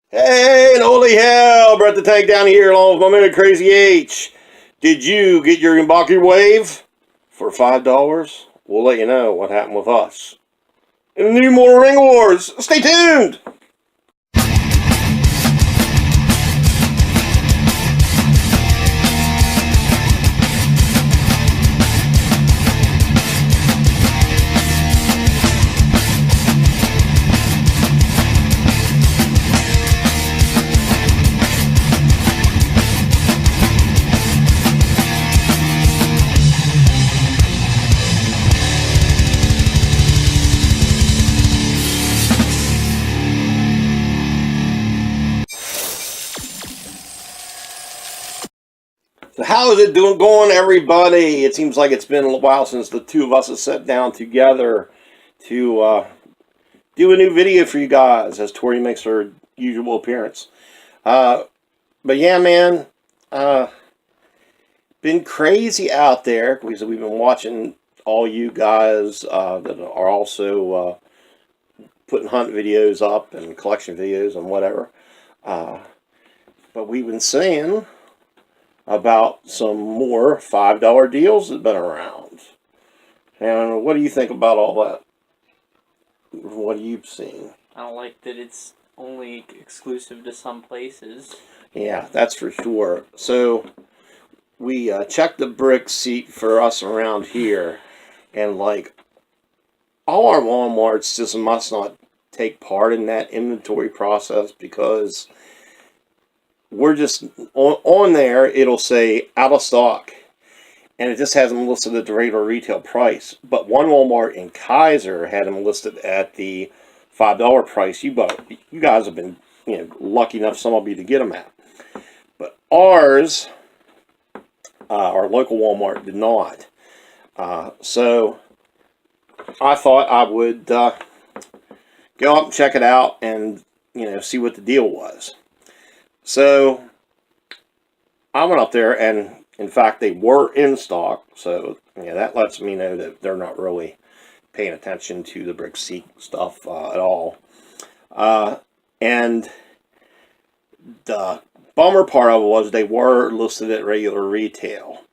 Hey, and holy hell, Brett the Tank down here along with my man Crazy H. Did you get your Mbaki wave for $5? We'll let you know what happened with us. And new more Ring Wars. Stay tuned! So how is it going, everybody? It seems like it's been a while since the two of us have sat down together to do a new video for you guys as Tori makes her usual appearance. Uh, but yeah, man, uh, been crazy out there because we've been watching all you guys that are also putting hunt videos up and collection videos and whatever. Uh, but we've been seeing about some more $5 deals that have been around. And what do you think about all that? What have you seen? I don't like that it's only exclusive to some places. Yeah, that's for sure. So we checked the brick seat for us around here, and like all our Walmarts just must not take part in that inventory process because we're just on there. It'll say out of stock, and it just has them listed at the regular retail price. But one Walmart in Kaiser had them listed at the $5 price. You guys have been lucky enough, some of you, to get them at. But ours, our local Walmart, did not. So I thought I would go up and check it out and see what the deal was. So I went up there, and in fact they were in stock. So that lets me know that they're not really paying attention to the brick seat stuff at all. And the bummer part of it was they were listed at regular retail,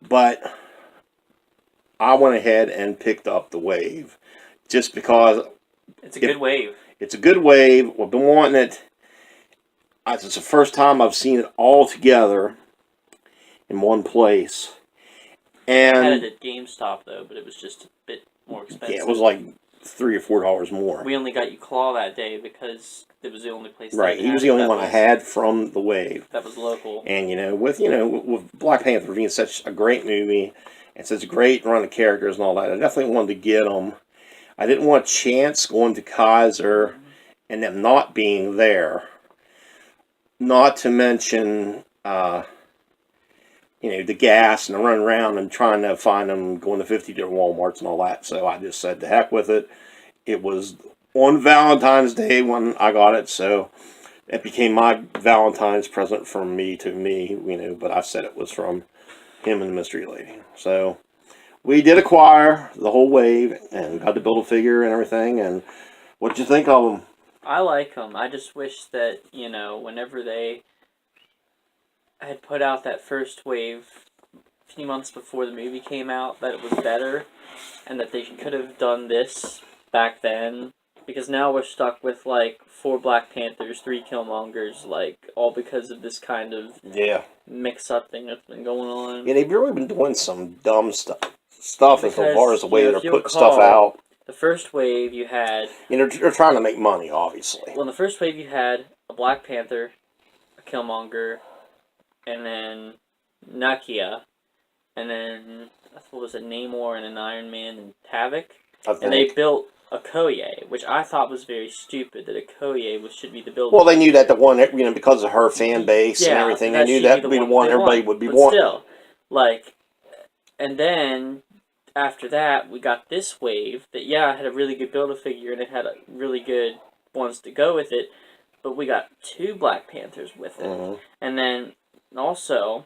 but I went ahead and picked up the wave just because it's a good wave. It's a good wave. We've been wanting it. It's the first time I've seen it all together in one place. And I had it at GameStop though, but it was just a bit more expensive. Yeah, it was like $3 or $4 more. We only got you Claw that day because it was the only place. Right, he was the only one I had from the wave. That was local. And with Black Panther being such a great movie and such a great run of characters and all that, I definitely wanted to get them. I didn't want a chance going to Kaiser and them not being there. Not to mention, the gas and the run around and trying to find them, going to 50 different Walmarts and all that. So I just said, to heck with it. It was on Valentine's Day when I got it, so it became my Valentine's present from me to me, but I said it was from him and the Mystery Lady. So we did acquire the whole wave and got to build a figure and everything. And what'd you think of them? I like them. I just wish that, whenever they had put out that first wave a few months before the movie came out, that it was better, and that they could have done this back then. Because now we're stuck with, 4 Black Panthers, 3 Killmongers, all because of this kind of mix-up thing that's been going on. Yeah, they've really been doing some dumb stuff as far as the way they're putting stuff out. The first wave you had... they're trying to make money, obviously. Well, in the first wave you had a Black Panther, a Killmonger, and then Nakia, and then, what was it, Namor and an Iron Man and Havoc? And they built a Koye, which I thought was very stupid, that a Koye should be the build. Well, they knew that the one, because of her fan base and everything, they knew that would be the one everybody would be wanting. Still, and then... After that, we got this wave that, had a really good Build-A-Figure and it had really good ones to go with it, but we got 2 Black Panthers with it. Mm-hmm. And then, also,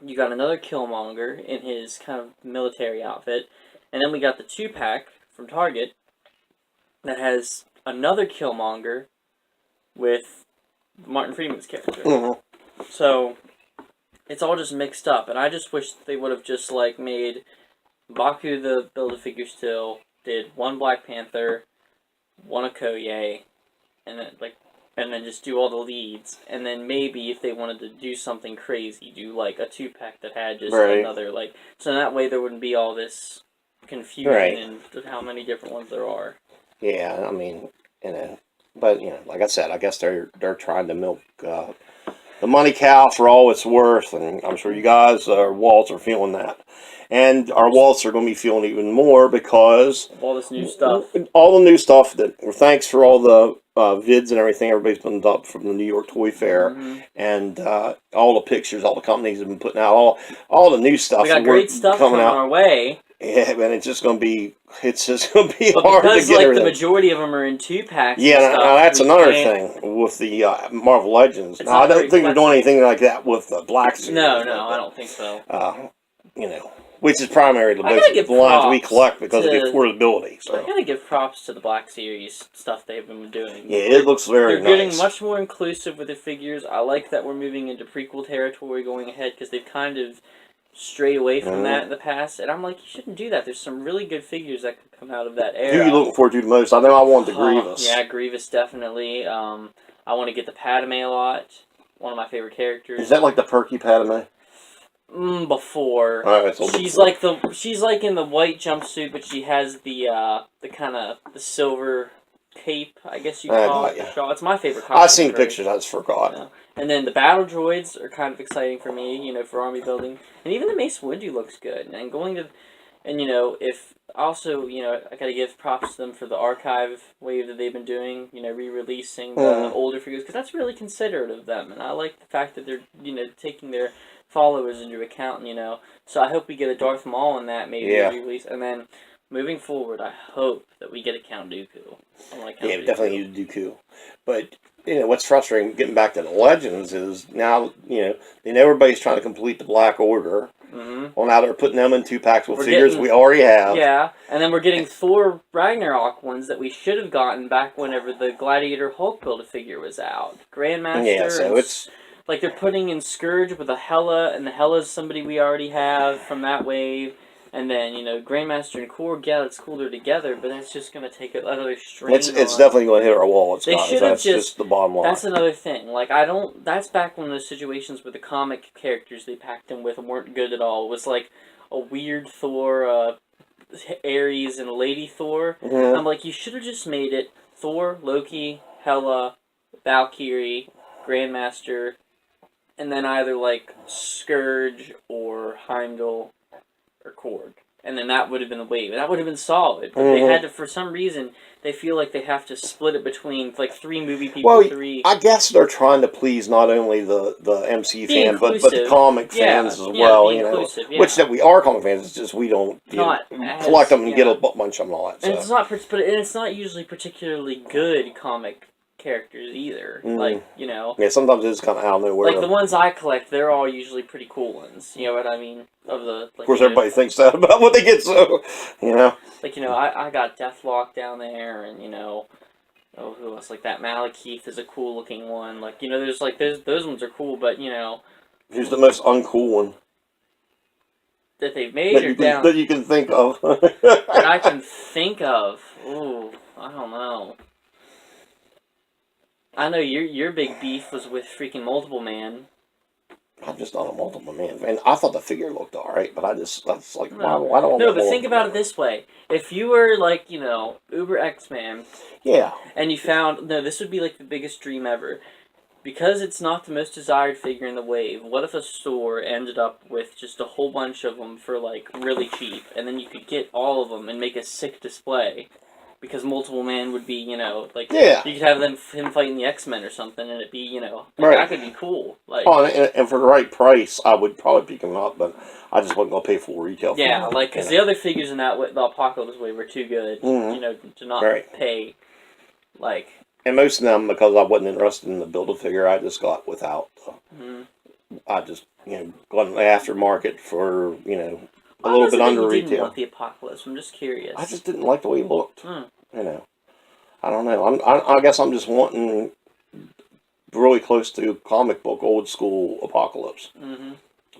you got another Killmonger in his kind of military outfit, and then we got the 2-pack from Target that has another Killmonger, with Martin Freeman's character. Mm-hmm. So it's all just mixed up, and I just wish they would have just like made Baku the Build-A-Figure still, did one Black Panther, one Okoye, and then just do all the leads, and then maybe if they wanted to do something crazy, do like a 2-pack that had just another so that way there wouldn't be all this confusion and how many different ones there are. Yeah, I mean, but like I said, I guess they're trying to milk the money cow for all it's worth, and I'm sure you guys, our wallets are feeling that. And our wallets are going to be feeling even more because all this new stuff. All the new stuff thanks for all the vids and everything everybody's been up from the New York Toy Fair, and all the pictures all the companies have been putting out, all the new stuff. We got great stuff coming out our way. Yeah, man, it's just gonna be hard to get because everything. The majority of them are in 2-packs. Yeah, now that's another thing with the Marvel Legends. Now, I don't think they're doing anything like that with the Black Series. No, I don't think so. Which is primarily the lines we collect because of the affordability. So. I gotta give props to the Black Series stuff they've been doing. Yeah, it looks very nice. They're getting much more inclusive with the figures. I like that we're moving into prequel territory going ahead because they've kind of strayed away from that in the past, and I'm like, you shouldn't do that. There's some really good figures that could come out of that era. Who are you looking forward to the most? I know I want the Grievous. Yeah, Grievous definitely. I want to get the Padme a lot. One of my favorite characters. Is that like the perky Padme? Before. Right, she's like in the white jumpsuit, but she has the kind of the silver cape, I guess you call it. Yeah. It's my favorite costume. I've seen pictures, I just forgot. Yeah. And then the battle droids are kind of exciting for me, for army building. And even the Mace Windu looks good. And going to, and if also, I gotta give props to them for the archive wave that they've been doing, re-releasing the older figures, because that's really considerate of them. And I like the fact that they're, taking their followers into account, So I hope we get a Darth Maul in that, maybe re-release. And then moving forward, I hope that we get a Count Dooku. We definitely need a Dooku. But what's frustrating, getting back to the Legends, is now, they know everybody's trying to complete the Black Order. Mm-hmm. Well, now they're putting them in 2-packs with figures we already have. Yeah, and then we're getting Thor Ragnarok ones that we should have gotten back whenever the Gladiator Hulk Build-A-Figure was out. Grandmaster. Yeah, so it's... Like, they're putting in Scourge with a Hela, and the Hela's somebody we already have from that wave. And then, Grandmaster and Korg, yeah, that's cool they're together, but that's just going to take another strain. It's definitely going to hit our wall. That's just the bottom line. That's another thing. Like, that's back when those situations where the comic characters they packed in with weren't good at all. It was like a weird Thor, Ares, and a Lady Thor. Mm-hmm. I'm like, you should have just made it Thor, Loki, Hela, Valkyrie, Grandmaster, and then either, like, Scourge or Heimdall or Korg. And then that would have been the wave. That would have been solid. But they had to, for some reason, they feel like they have to split it between, like, 3 movie people, I guess they're trying to please not only the MC fan, but the comic fans as well, Which that we are comic fans, it's just we don't collect them and get a bunch of them and all that. And it's not usually particularly good comic characters either. Like, Yeah, sometimes it's kind of out of nowhere. Like, the ones I collect, they're all usually pretty cool ones. You know what I mean? Of course, everybody thinks that about what they get, so, Like, I got Deathlock down there, and, who else? Like, that Malekith is a cool-looking one. Like, there's, like, those ones are cool, but, Who's the most uncool one? That they've made that you can think of? That I can think of? Ooh, I don't know. I know your big beef was with freaking Multiple Man. I'm just not a Multiple Man fan. I thought the figure looked alright, but that's like, no. why don't I No, but think about it this way. If you were, like, Uber X-Man... Yeah. And you found... No, this would be, like, the biggest dream ever. Because it's not the most desired figure in the wave, what if a store ended up with just a whole bunch of them for, like, really cheap, and then you could get all of them and make a sick display? Because Multiple Man would be, like, you could have him fighting the X-Men or something, and it'd be, that could be cool. Like, and for the right price, I would probably pick him up, but I just wasn't going to pay full retail for him. Like, because the other figures in the Apocalypse Wave were too good, to not pay, like... And most of them, because I wasn't interested in the Build-A-Figure, I just got without. I just, got an aftermarket for, a little bit under retail. Didn't want the Apocalypse? I'm just curious. I just didn't like the way he looked. I don't know. I guess I'm just wanting really close to comic book, old school Apocalypse. Mm-hmm.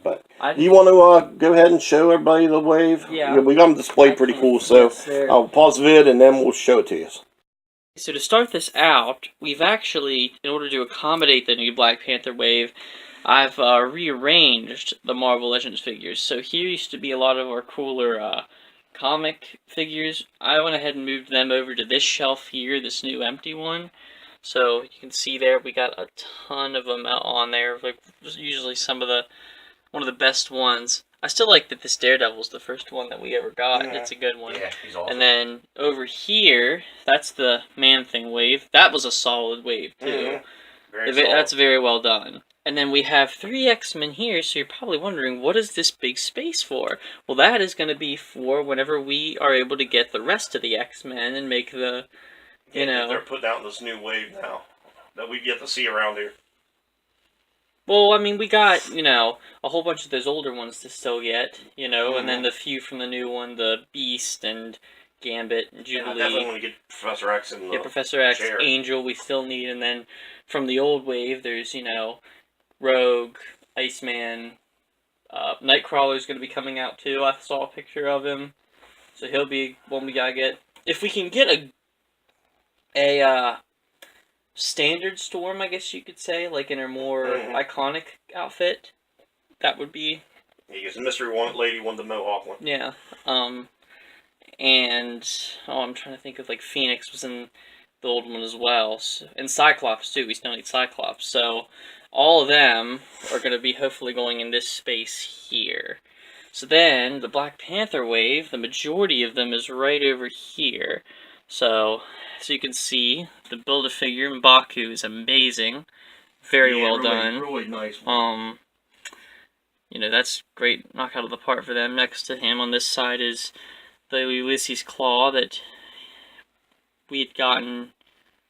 But you want to go ahead and show everybody the wave? Yeah. We got them displayed pretty cool, so I'll pause the vid and then we'll show it to you. So to start this out, we've actually, in order to accommodate the new Black Panther wave, I've rearranged the Marvel Legends figures. So here used to be a lot of our cooler comic figures. I went ahead and moved them over to this shelf here, this new empty one. So you can see there, we got a ton of them out on there. Like usually one of the best ones. I still like that this Daredevil's the first one that we ever got. Yeah. It's a good one. Yeah, he's awesome. And then over here, that's the Man-Thing wave. That was a solid wave too. That's very well done. And then we have 3 X-Men here, so you're probably wondering, what is this big space for? Well, that is going to be for whenever we are able to get the rest of the X-Men and make the, They're putting out this new wave now that we get to see around here. Well, I mean, we got, a whole bunch of those older ones to still get, and then the few from the new one, the Beast and Gambit and Jubilee. Yeah, I definitely want to get Professor X in the Professor X, chair. Angel, we still need, and then from the old wave, there's, Rogue, Iceman, Nightcrawler's going to be coming out too. I saw a picture of him, so he'll be one we gotta get. If we can get a standard Storm, I guess you could say, like in her more iconic outfit, that would be. Yeah, because the Mystery Lady won the Mohawk one. Yeah. And I'm trying to think of like Phoenix was in the old one as well, and Cyclops too. We still need Cyclops, so all of them are going to be hopefully going in this space here. So then the Black Panther wave, the majority of them is right over here. So you can see the Build-A-Figure M'Baku is amazing, very well done. Really nice. That's great, knock out of the park for them. Next to him on this side is the Ulysses Claw that we had gotten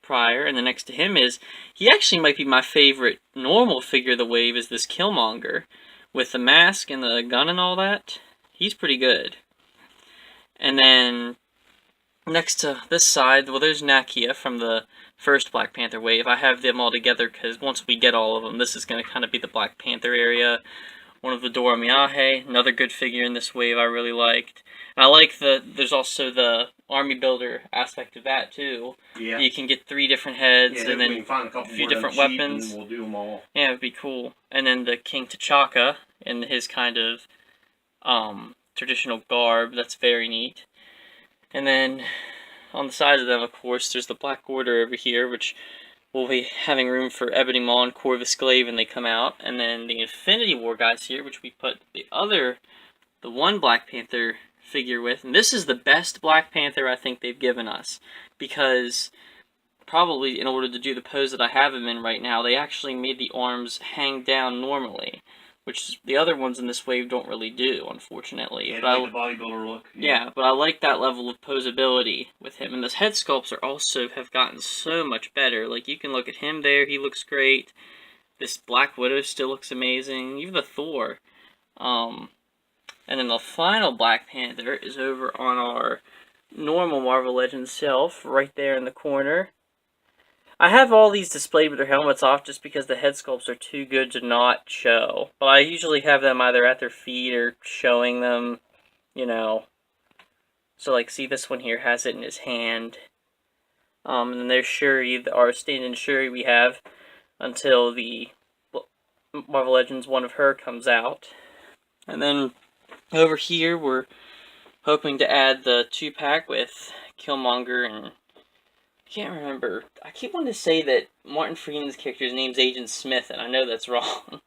prior, and the next to him he actually might be my favorite normal figure of the wave, is this Killmonger with the mask and the gun and all that. He's pretty good. And then next to this side, well, there's Nakia from the first Black Panther wave. I have them all together because once we get all of them, this is going to kind of be the Black Panther area. One of the Dora Milaje, another good figure in this wave I really liked. And I like there's also the army builder aspect of that too. Yeah. You can get 3 different heads, and then we can find a few different weapons. And we'll do them all. Yeah, it'd be cool. And then the King T'Chaka in his kind of traditional garb. That's very neat. And then on the side of them, of course, there's the Black Order over here, which we'll be having room for Ebony Maw and Corvus Glaive when they come out. And then the Infinity War guys here, which we put the one Black Panther figure with. And this is the best Black Panther I think they've given us, because probably in order to do the pose that I have him in right now, they actually made the arms hang down normally, which the other ones in this wave don't really do, unfortunately. Yeah, but like the bodybuilder look. Yeah, but I like that level of posability with him. And the head sculpts have gotten so much better. Like, you can look at him there, he looks great. This Black Widow still looks amazing. Even the Thor. And then the final Black Panther is over on our normal Marvel Legends shelf, right there in the corner. I have all these displayed with their helmets off just because the head sculpts are too good to not show. But I usually have them either at their feet or showing them, So, like, see, this one here has it in his hand. And then there's Shuri, our stand-in Shuri we have until the Marvel Legends one of her comes out. And then over here, we're hoping to add the 2-pack with Killmonger and... I can't remember. I keep wanting to say that Martin Freeman's character's name's Agent Smith, and I know that's wrong.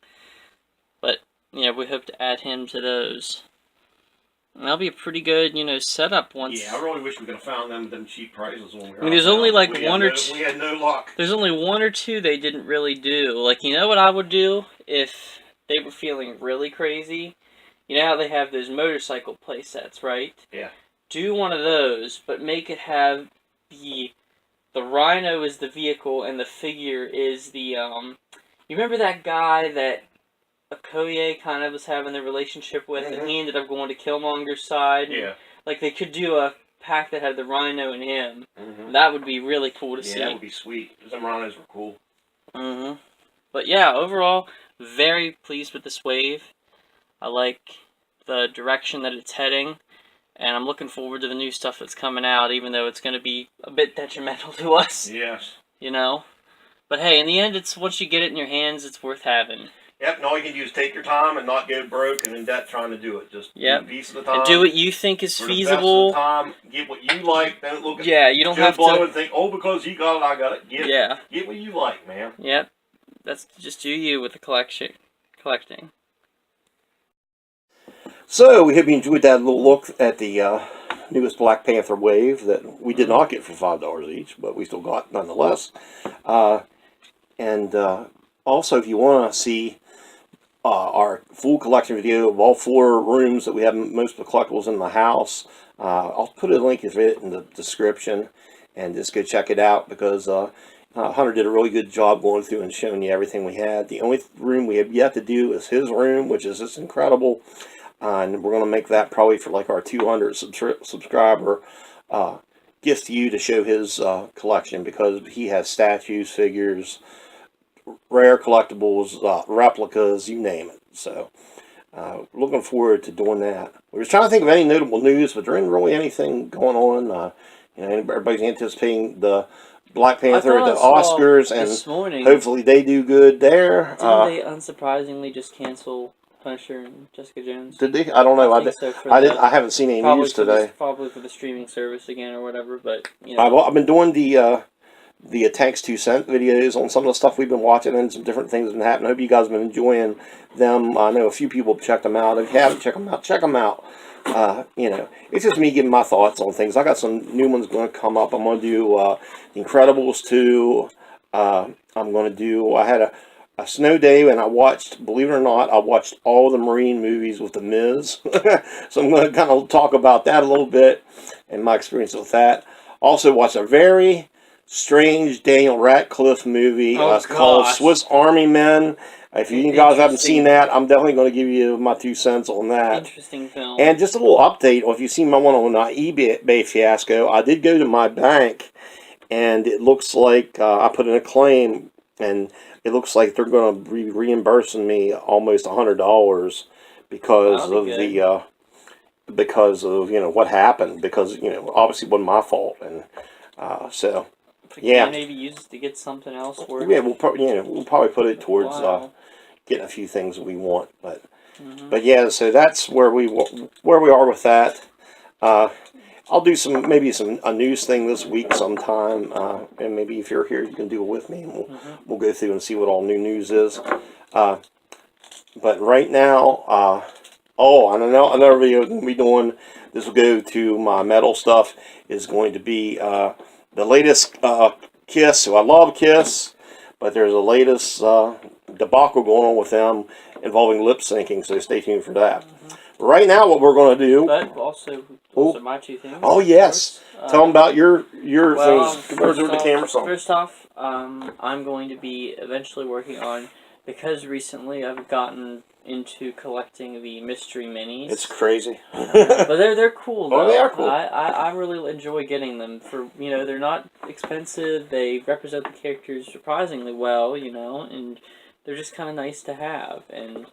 But, we hope to add him to those. And that'll be a pretty good, setup once... Yeah, I really wish we could have found them cheap prices when we were there's only like one or two... We had no luck. There's only 1 or 2 they didn't really do. Like, you know what I would do if they were feeling really crazy? You know how they have those motorcycle play sets, right? Yeah. Do one of those, but make it have the Rhino is the vehicle and the figure is the, you remember that guy that Okoye kind of was having the relationship with, and he ended up going to Killmonger's side? Yeah. Like, they could do a pack that had the Rhino and him. That would be really cool to see. Yeah, that would be sweet. Because them Rhinos were cool. Mm-hmm. But yeah, overall, very pleased with this wave. I like the direction that it's heading, and I'm looking forward to the new stuff that's coming out, even though it's going to be a bit detrimental to us. Yes. You know? But hey, in the end, it's once you get it in your hands, it's worth having. Yep, and all you can do is take your time and not get broke and in debt trying to do it. Just do a piece at a time. And do what you think is for feasible. The best of the time, get what you like. Don't look at you don't Joe have Blow to and think, oh, because he got it, I got it. Get what you like, man. Yep. That's just do you with the collecting. So, we hope you enjoyed that little look at the newest Black Panther wave that we did not get for $5 each, but we still got nonetheless. And also, if you want to see our full collection video of all 4 rooms that we have most of the collectibles in the house, I'll put a link of it in the description, and just go check it out, because Hunter did a really good job going through and showing you everything we had. The only room we have yet to do is his room, which is just incredible, and we're going to make that probably for like our 200 subscriber gift to you, to show his collection, because he has statues, figures, rare collectibles, replicas, you name it. So, looking forward to doing that. We were trying to think of any notable news, but there isn't really anything going on. Everybody's anticipating the Black Panther at the Oscars, and hopefully they do good there. Didn't they unsurprisingly just cancel Punisher and Jessica Jones? Did they? I don't know. I haven't seen any news today. Probably for the streaming service again or whatever. But you know, I've been doing the Tanks 2 Cent videos on some of the stuff we've been watching, and some different things that have been happening. I hope you guys have been enjoying them. I know a few people have checked them out. If you haven't checked them out, check them out. It's just me giving my thoughts on things. I got some new ones going to come up. I'm going to do The Incredibles 2. I'm going to do, I had a snow day, and I watched, believe it or not, I watched all the Marine movies with The Miz. So I'm going to kind of talk about that a little bit, and my experience with that. Also watched a very strange Daniel Radcliffe movie. It's called Swiss Army Men. If you guys haven't seen that, I'm definitely going to give you my 2 cents on that. Interesting film. And just a little update, if you've seen my one on eBay fiasco, I did go to my bank, and it looks like I put in a claim, and it looks like they're going to be reimbursing me almost $100 because of what happened, because obviously it wasn't my fault, and so. Yeah, maybe use it to get something else worth. Yeah, we'll probably put it towards getting a few things we want, but yeah, so that's where we are with that. I'll do maybe a news thing this week sometime, and maybe if you're here, you can do it with me, and we'll go through and see what all new news is. But right now, another video we're going to be doing. This will go to my metal stuff. Is going to be the latest Kiss. So I love Kiss, but there's a latest debacle going on with them involving lip syncing, so stay tuned for that. Right now, what we're going to do... But also my 2 things. Oh, yes. Tell them about your things. The camera song. First off, I'm going to be eventually working on, because recently I've gotten into collecting the mystery minis. It's crazy. But they're cool, though. Oh, they are cool. I really enjoy getting them. They're not expensive. They represent the characters surprisingly well, and they're just kind of nice to have. And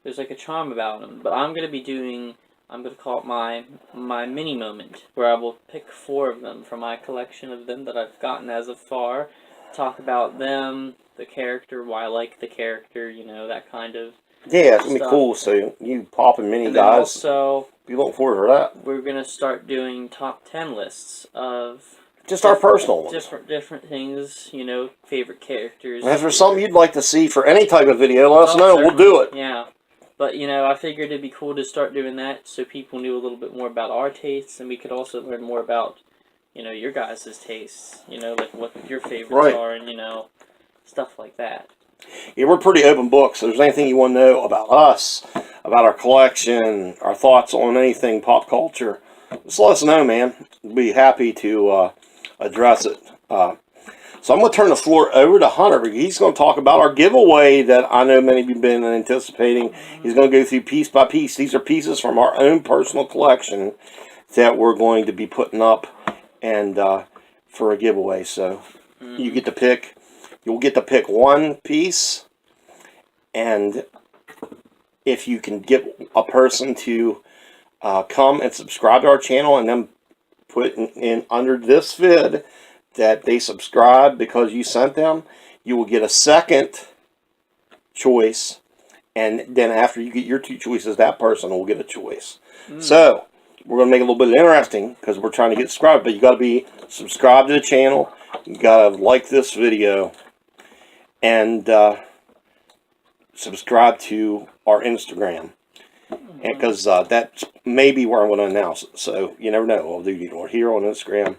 there's like a charm about them. But I'm going to call it my mini moment, where I will pick 4 of them from my collection of them that I've gotten as of far, talk about them, the character, why I like the character, that kind of yeah, it's going to be cool. So you popping mini and guys. Also, be looking forward to that. We're going to start doing top 10 lists of just our personal ones. Different things, favorite characters. And if there's something you'd like to see for any type of video, let us know. We'll do it. Yeah. But, I figured it'd be cool to start doing that so people knew a little bit more about our tastes, and we could also learn more about, your guys' tastes, like what your favorites are, and, stuff like that. Yeah, we're pretty open books, so if there's anything you want to know about us, about our collection, our thoughts on anything pop culture, just let us know, man. We'll be happy to address it. So I'm going to turn the floor over to Hunter, because he's going to talk about our giveaway that I know many of you have been anticipating. He's going to go through piece by piece. These are pieces from our own personal collection that we're going to be putting up and for a giveaway. So you get to pick You'll get to pick one piece, and if you can get a person to come and subscribe to our channel and then put in under this vid that they subscribe because you sent them, you will get a second choice, and then after you get your 2 choices, that person will get a choice. So we're going to make it a little bit interesting because we're trying to get subscribed, but you got to be subscribed to the channel, you got to like this video, and subscribe to our Instagram, because that's maybe where I'm going to announce it. So you never know. I'll do it here on Instagram.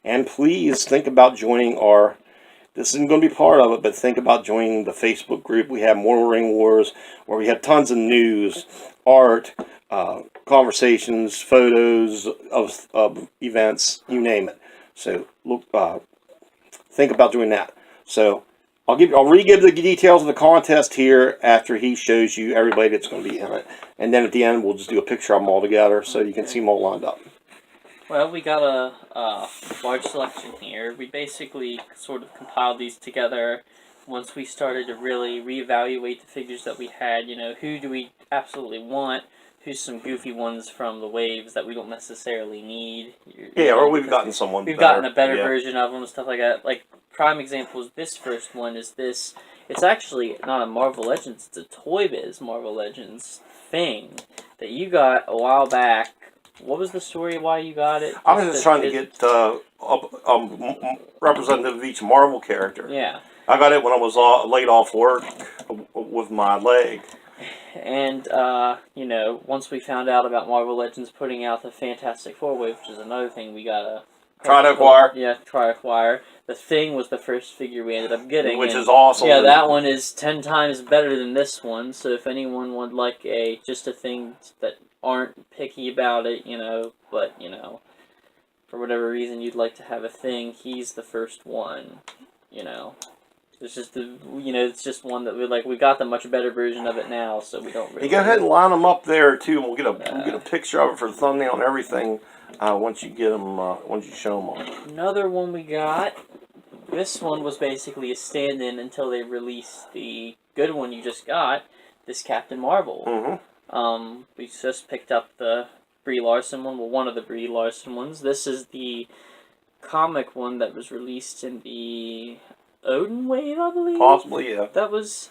And please think about joining our, this isn't going to be part of it, but think about joining the Facebook group. We have Mortal Ring Wars, where we have tons of news, art, conversations, photos of events, you name it. So look, think about doing that. So I'll re-give the details of the contest here after he shows you everybody that's going to be in it. And then at the end, we'll just do a picture of them all together so you can see them all lined up. Well, we got a large selection here. We basically sort of compiled these together once we started to really reevaluate the figures that we had. You know, who do we absolutely want? Who's some goofy ones from the waves that we don't necessarily need? Yeah, or we've gotten someone We've better. gotten a better version of them, stuff like that. Like, prime example is this first one is this. It's actually not a Marvel Legends, it's a Toy Biz Marvel Legends thing that you got a while back. What was the story why you got it? I was just trying to get representative of each Marvel character. Yeah. I got it when I was laid off work with my leg. And, you know, once we found out about Marvel Legends putting out the Fantastic Four wave, which is another thing we gotta try to acquire. Yeah, try to acquire. The Thing was the first figure we ended up getting. Which is awesome. Yeah, that one is 10 times better than this one, so if anyone would like just a thing that aren't picky about it, you know, but, you know, for whatever reason you'd like to have a Thing, he's the first one, you know. It's just it's just one that we got the much better version of it now, so we don't really. You go ahead and line them up there too, and we'll get a picture of it for the thumbnail and everything. Once you get them, once you show them all. Another one we got. This one was basically a stand-in until they released the good one you just got. This Captain Marvel. Mm-hmm. We just picked up the Brie Larson one. Well, one of the Brie Larson ones. This is the comic one that was released in the Odin wave, I believe. Possibly, yeah. That was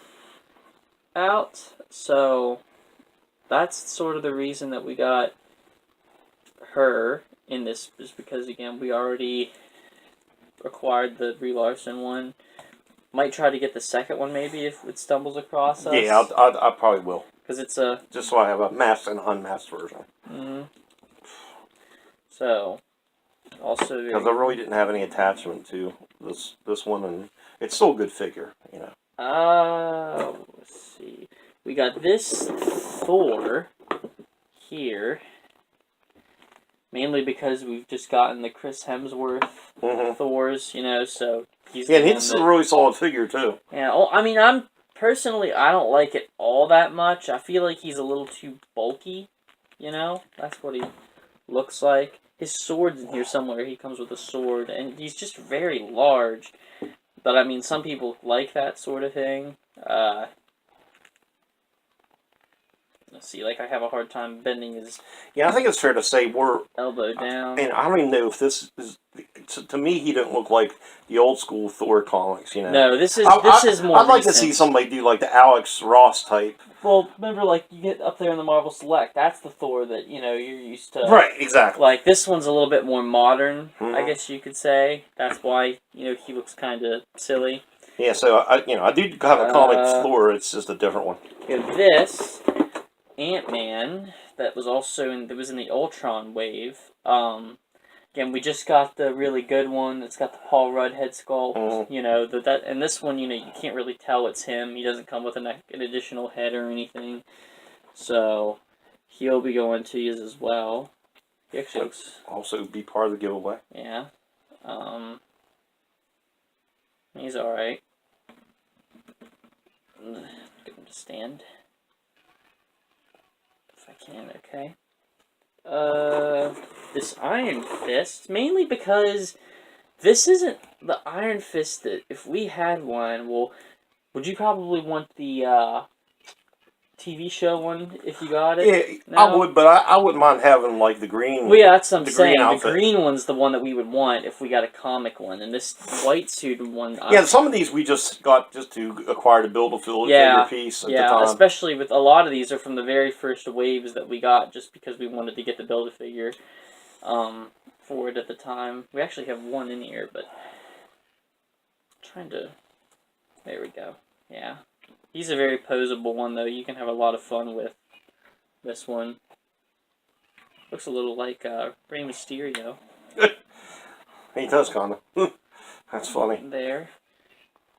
out. So that's sort of the reason that we got her in this, is because again we already acquired the Brie Larson one. Might try to get the second one maybe if it stumbles across us. Yeah, I probably will. Because it's a just so I have a masked and unmasked version. Mm-hmm. So also because I really didn't have any attachment to this one, and it's still a good figure, you know. Let's see. We got this Thor here. Mainly because we've just gotten the Chris Hemsworth Thors, you know, so he's and it's a really solid figure too. Yeah, I mean, I don't like it all that much. I feel like he's a little too bulky, you know? That's what he looks like. His sword's in here somewhere. He comes with a sword, and he's just very large. But, I mean, some people like that sort of thing. Let's see, like, I have a hard time bending his... Yeah, I think it's fair to say we're... elbow down. And I don't even know if this is... To me, he didn't look like the old school Thor comics, you know? No, this is more I'd like recent. to see somebody do, like, the Alex Ross type. Well, remember, like, you get up there in the Marvel Select, that's the Thor that, you know, you're used to. Right, exactly. Like, this one's a little bit more modern, I guess you could say. That's why, you know, he looks kind of silly. Yeah, so, I do have a comic Thor, it's just a different one. You have this Ant-Man that was also in the Ultron wave. Again, we just got the really good one that's got the Paul Rudd head sculpt. You know, and this one, you know, you can't really tell it's him. He doesn't come with an additional head or anything. So, he'll be going to use as well. He actually looks... Also be part of the giveaway. Yeah. He's alright. Get him to stand. If I can, okay. This Iron Fist, mainly because This isn't the Iron Fist that if we had one, well, would you probably want the TV show one if you got it? Yeah, No? I would, but I wouldn't mind having like the green. Well, yeah, that's what I'm the saying. green outfit. The green one's the one that we would want if we got a comic one, and this white suit one. Yeah, some of these we just got just to acquire to build a figure piece at the time. Especially with a lot of these are from the very first waves that we got, just because we wanted to get the build a figure for it at the time. We actually have one in here, but trying to. There we go. Yeah. He's a very posable one, though. You can have a lot of fun with this one. Looks a little like Rey Mysterio. He does, kind of. That's funny. There.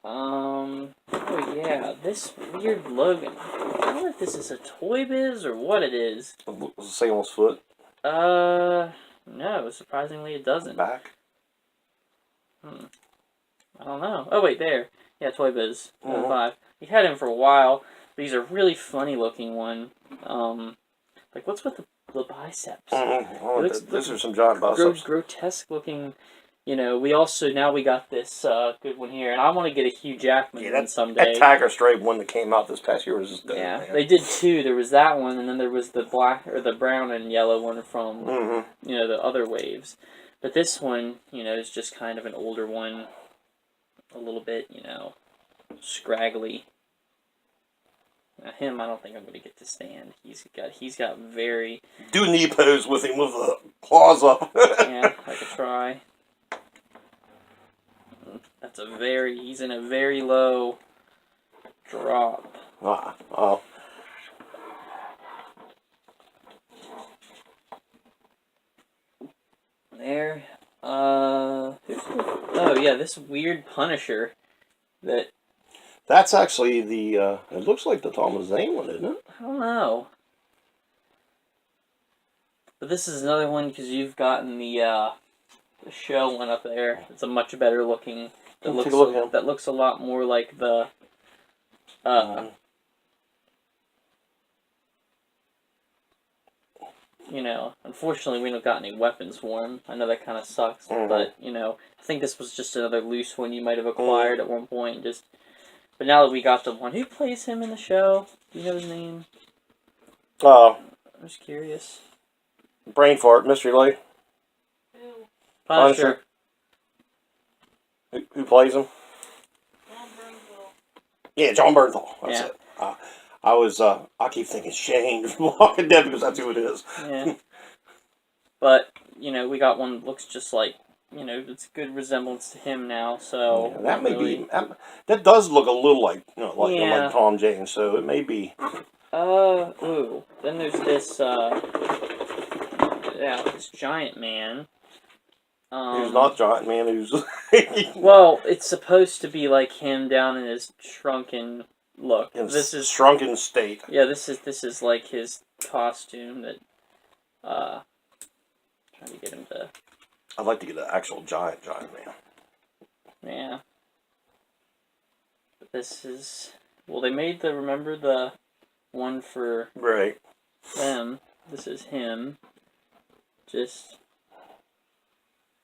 Oh, yeah. This weird Logan. I don't know if this is a Toy Biz or what it is. Was the same on his foot? No. Surprisingly, it doesn't. Back? I don't know. Oh, wait, there. Yeah, Toy Biz. 5. We had him for a while, but he's a really funny looking one. Like, what's with the biceps? Oh, these are some giant biceps. Grotesque looking. You know, we got this good one here, and I want to get a Hugh Jackman one someday. That Tiger Stripe one that came out this past year was just dope, yeah, man. they did two. There was that one, and then there was the black or the brown and yellow one from the other waves. But this one, is just kind of an older one, a little bit, scraggly. Now him, I don't think I'm going to get to stand. He's got very... Do knee pose with him with the claws up. Yeah, I could try. He's in a very low drop. Oh. There. This weird Punisher that's actually the, it looks like the Thomas Zane one, isn't it? I don't know. But this is another one because you've gotten the show one up there. It's a much better looking. That looks a lot more like the. Unfortunately, we don't got any weapons for him. I know that kind of sucks, but I think this was just another loose one you might have acquired at one point. But now that we got the one, who plays him in the show? Do you know his name? I'm just curious. Brain fart, Mystery Light. Punisher. Who plays him? John Bernthal. Yeah, John Bernthal. That's it. I keep thinking Shane from Walking Dead because that's who it is. Yeah. But, we got one that looks just like, it's a good resemblance to him now, so... Yeah, that may be... That does look a little like, like Tom James, so it may be... Then there's this, this giant man. Who's not giant man, who's... Well, it's supposed to be like him down in his shrunken look. This is shrunken state. Yeah, this is like his costume that, trying to get him to... I'd like to get an actual giant man. Yeah. But this is... Well, they made remember the one for... Right. Them. This is him. Just...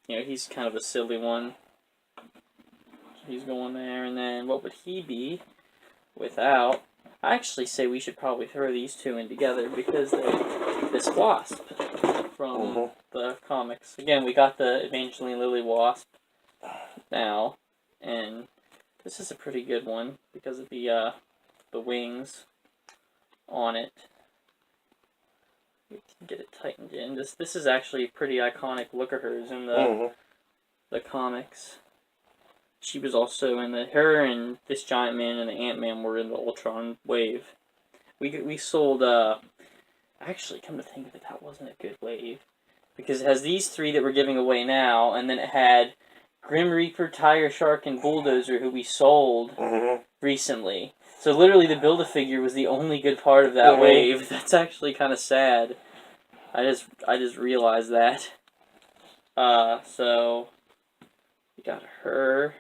he's kind of a silly one. He's going there, and then what would he be without... I actually say we should probably throw these two in together because they're this Wasp from the comics. Again, we got the Evangeline Lilly Wasp now, and this is a pretty good one because of the wings on it. We can get it tightened in. This is actually a pretty iconic look of hers in the comics. She was also in her and this Giant Man and the Ant-Man were in the Ultron wave. We sold, actually, come to think of it, that wasn't a good wave. Because it has these three that we're giving away now, and then it had Grim Reaper, Tiger Shark, and Bulldozer, who we sold recently. So literally the Build-A-Figure was the only good part of that wave. That's actually kind of sad. I just realized that. So we got her.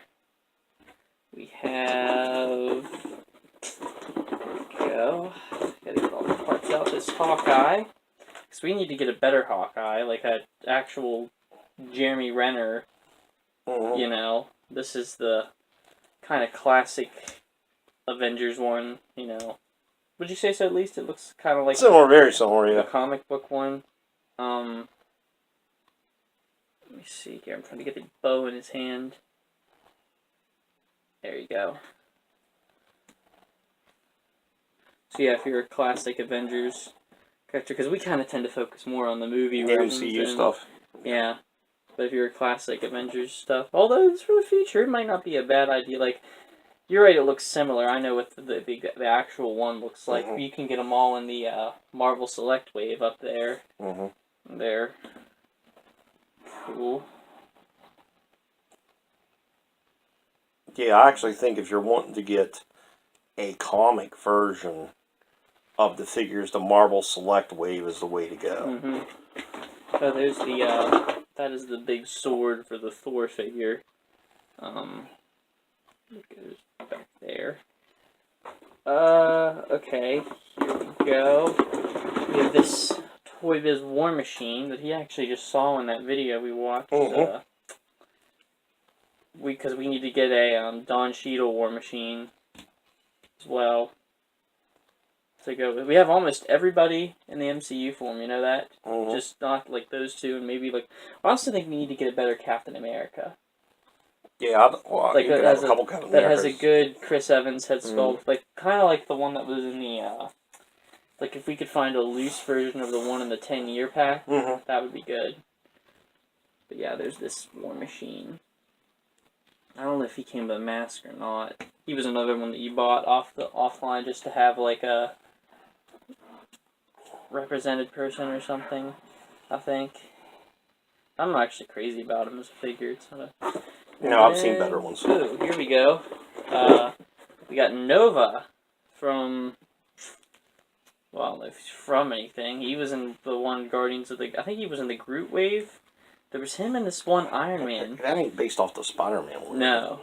We have... There we go. Gotta get all the parts out. This Hawkeye. Because we need to get a better Hawkeye, like an actual Jeremy Renner You know, this is the kind of classic Avengers one. You know, would you say so? At least it looks kind of like Similar, very similar, the yeah. comic book one. Let me see here. I'm trying to get the bow in his hand. There you go. So yeah, if you're a classic Avengers character, because we kind of tend to focus more on the movie MCU stuff. Yeah, but if you're a classic Avengers stuff, although it's for the future, it might not be a bad idea. Like, you're right, it looks similar. I know what the actual one looks like. You can get them all in the Marvel Select wave up there. There. Cool. Yeah, I actually think if you're wanting to get a comic version of the figures, the Marvel Select wave is the way to go. So there's the that is the big sword for the Thor figure. It goes back there. Okay, here we go. We have this Toy Biz War Machine that he actually just saw in that video we watched. Because we need to get a Don Cheadle War Machine as well. To go, we have almost everybody in the MCU form. You know that? Just not like those two, and maybe like. I also think we need to get a better Captain America. Yeah, well, like you could have a couple Captain that Americas. has a good Chris Evans head sculpt, like kind of like the one that was in the. Like if we could find a loose version of the one in the 10-year pack, that would be good. But yeah, there's this War Machine. I don't know if he came with a mask or not. He was another one that you bought offline just to have like a represented person or something, I think. I'm not actually crazy about him as a figure. It's not a... I've seen better ones. Ooh, here we go. We got Nova from... Well, I don't know if he's from anything. He was in the one Guardians of the... I think he was in the Groot wave. There was him and this one Iron Man. That ain't based off the Spider-Man one. No.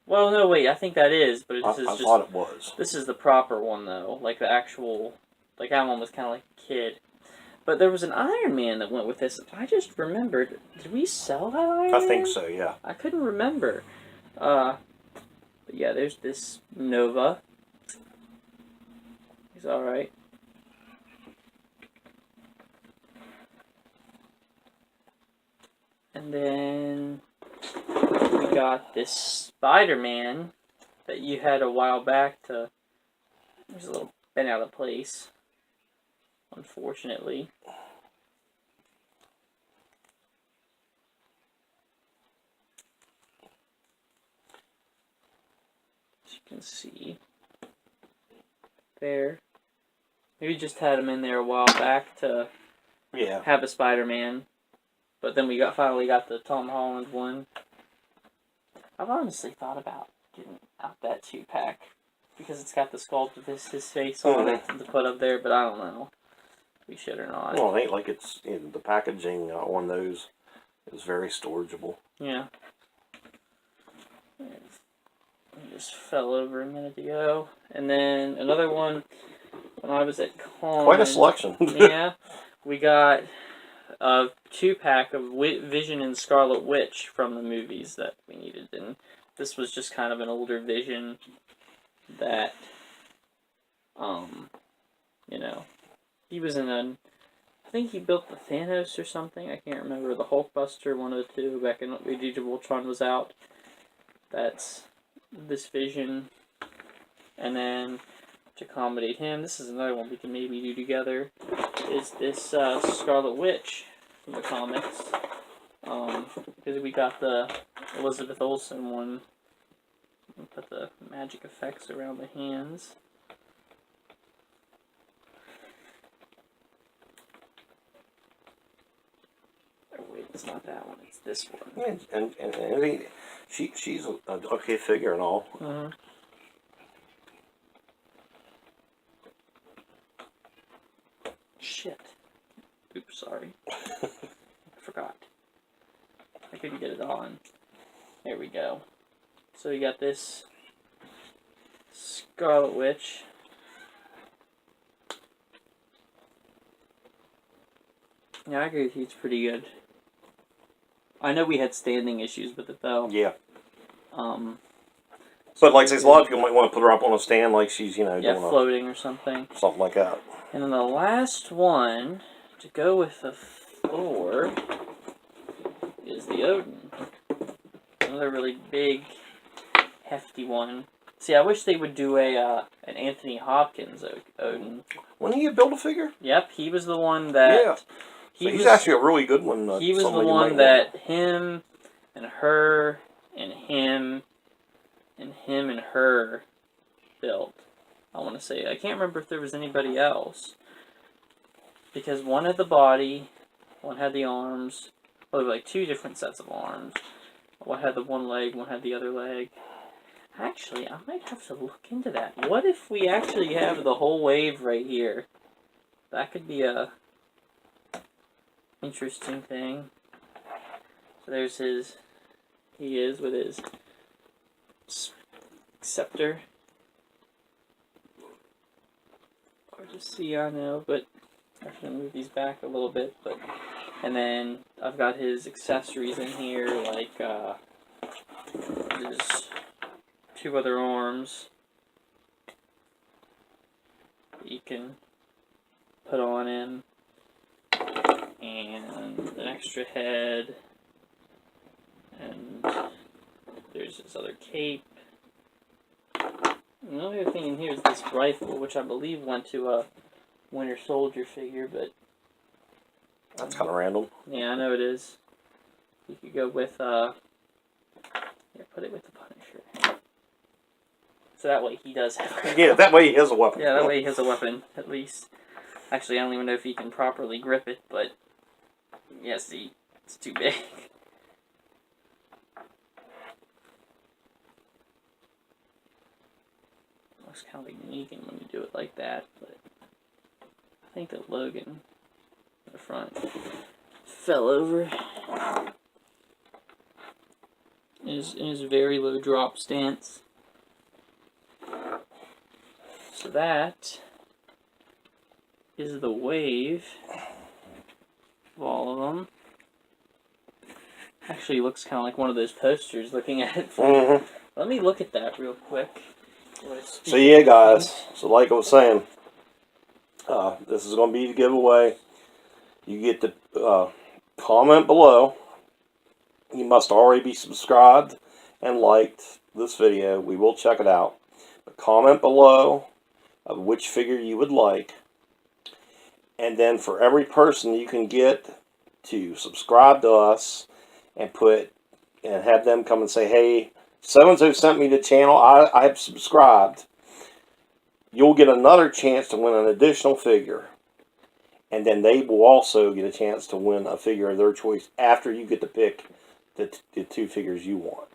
Well, no, wait. I think that is, but I thought it was. This is the proper one, though. Like the actual... Like, that one was kind of like a kid. But there was an Iron Man that went with this. I just remembered. Did we sell that Iron Man? I think so, yeah. I couldn't remember. But yeah, there's this Nova. He's alright. And then we got this Spider-Man that you had a while back to... There's a little bent out of place. Unfortunately. As you can see. There. We just had him in there a while back to have a Spider-Man. But then we finally got the Tom Holland one. I've honestly thought about getting out that 2-pack. Because it's got the sculpt of his face on it to put up there, but I don't know. We should or not. Well, it ain't like it's the packaging on those is very storageable. Yeah. It just fell over a minute ago. And then another one when I was at Con. Quite a selection. Yeah. We got a 2-pack of Vision and Scarlet Witch from the movies that we needed. And this was just kind of an older Vision that, he was in I think he built the Thanos or something, I can't remember, the Hulkbuster, one of the two, back in Age of Ultron was out. That's this Vision. And then, to accommodate him, this is another one we can maybe do together, is this Scarlet Witch from the comics. Because we got the Elizabeth Olsen one. Put the magic effects around the hands. Oh wait, it's not that one. It's this one. Yeah, and I mean, she's an okay figure and all. Shit. Oops, sorry. I forgot. I couldn't get it on. There we go. So you got this Scarlet Witch. Yeah, I agree with you. It's pretty good. I know we had standing issues with it though. Yeah. So But like I say, a lot of people might want to put her up on a stand like she's, doing floating or something. something like that. And then the last one to go with the Thor is the Odin. Another really big, hefty one. See, I wish they would do an Anthony Hopkins Odin. When you build a figure? Yep, he was the one that. Yeah. He's actually a really good one. He was the one that him and her and him and her built. I want to say. I can't remember if there was anybody else. Because one had the body, one had the arms. Well, there were like two different sets of arms. One had the one leg, one had the other leg. Actually, I might have to look into that. What if we actually have the whole wave right here? That could be a interesting thing. So there's his. He is with his scepter. Hard to see, I know, but I have to move these back a little bit. And then I've got his accessories in here, like there's two other arms that you can put on him, and an extra head, and there's this other cape. Another thing in here is this rifle, which I believe went to a Winter Soldier figure, but that's kind of random. yeah, I know it is. You could go with put it with the Punisher. So that way he does have Yeah, that way he has a weapon. Yeah, that way he has a weapon, at least. Actually, I don't even know if he can properly grip it, but yeah, see, it's too big. Looks kind of like Negan when you do it like that, but I think that Logan in the front fell over in his very low drop stance. So that is the wave of all of them. Actually looks kind of like one of those posters looking at it. Let me look at that real quick. So yeah, guys. So like I was saying, this is going to be the giveaway. You get to comment below. You must already be subscribed and liked this video. We will check it out. But comment below of which figure you would like. And then for every person you can get to subscribe to us and have them come and say, hey, so-and-so sent me the channel, I have subscribed. You'll get another chance to win an additional figure. And then they will also get a chance to win a figure of their choice after you get to pick the two figures you want.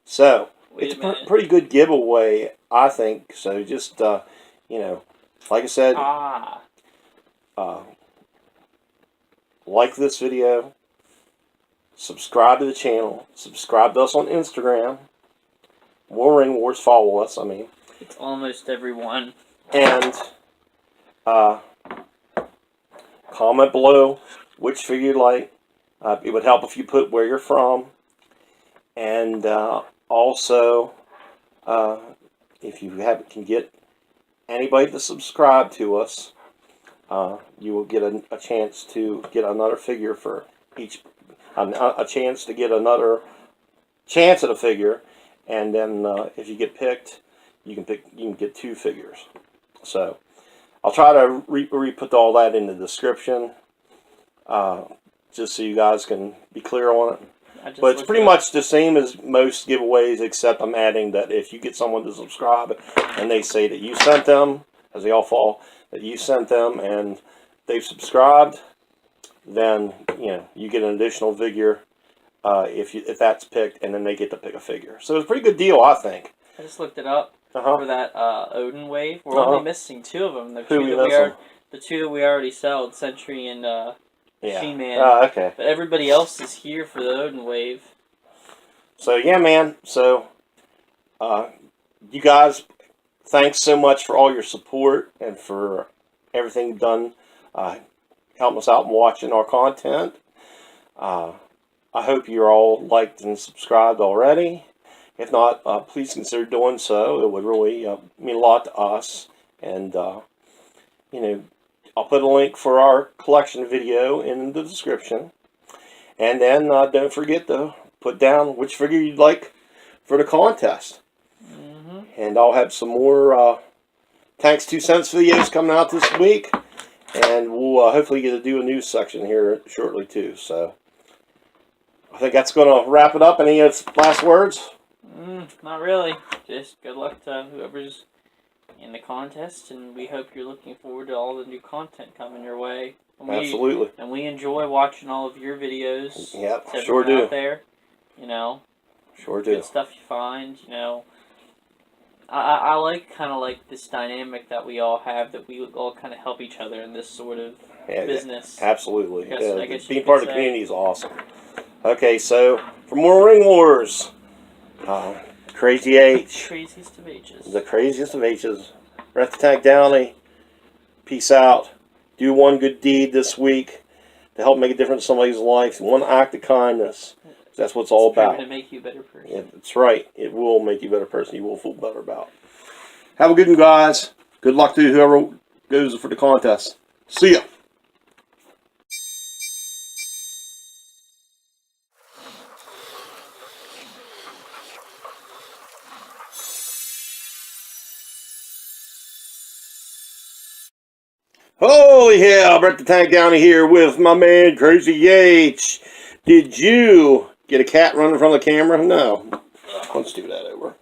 So, it's a pretty good giveaway, I think. So just, like I said, like this video, subscribe to the channel, subscribe to us on Instagram. More Ring Wars, follow us, It's almost everyone. And comment below which figure you like. It would help if you put where you're from. And also, if you can get anybody to subscribe to us, you will get a chance to get another figure for each. A chance to get another chance at a figure. And then if you get picked, you can get two figures. So I'll try to re-put all that in the description, just so you guys can be clear on it. But it's pretty much the same as most giveaways, except I'm adding that if you get someone to subscribe and they say that you sent them, as they all fall, that you sent them and they've subscribed, then you get an additional figure. If that's picked, and then they get to pick a figure. So it's a pretty good deal, I think. I just looked it up for that Odin wave. We're only missing two of them. The two that we already sold, Sentry and Machine Man. Okay. But everybody else is here for the Odin wave. So yeah, man. So you guys, thanks so much for all your support and for everything you've done, helping us out and watching our content. I hope you're all liked and subscribed already. If not, please consider doing so. It would really mean a lot to us. And, you know, I'll put a link for our collection video in the description. And then don't forget to put down which figure you'd like for the contest. Mm-hmm. And I'll have some more Tanks 2 cents videos coming out this week. And we'll hopefully get to do a news section here shortly too. So I think that's going to wrap it up. Any last words? Not really. Just good luck to whoever's in the contest, and we hope you're looking forward to all the new content coming your way. Absolutely. And we enjoy watching all of your videos. Yep, sure do. Out there, you know. Sure do. Good stuff you find, you know. I like kind of like this dynamic that we all have, that we all kind of help each other in this sort of business. Absolutely. I guess being part of the community is awesome. Okay, so for more Ring Wars, Crazy H. Craziest of H's. The craziest of H's. Wrath the Tank Downey. Peace out. Do one good deed this week to help make a difference in somebody's life. One act of kindness. That's what it's all about. To make you a better person. Yeah, that's right. It will make you a better person. You will feel better about. Have a good one, guys. Good luck to whoever goes for the contest. See ya. Oh yeah, Brett the Tank Downey here with my man Crazy H. Did you get a cat running from the camera? No. Let's do that over.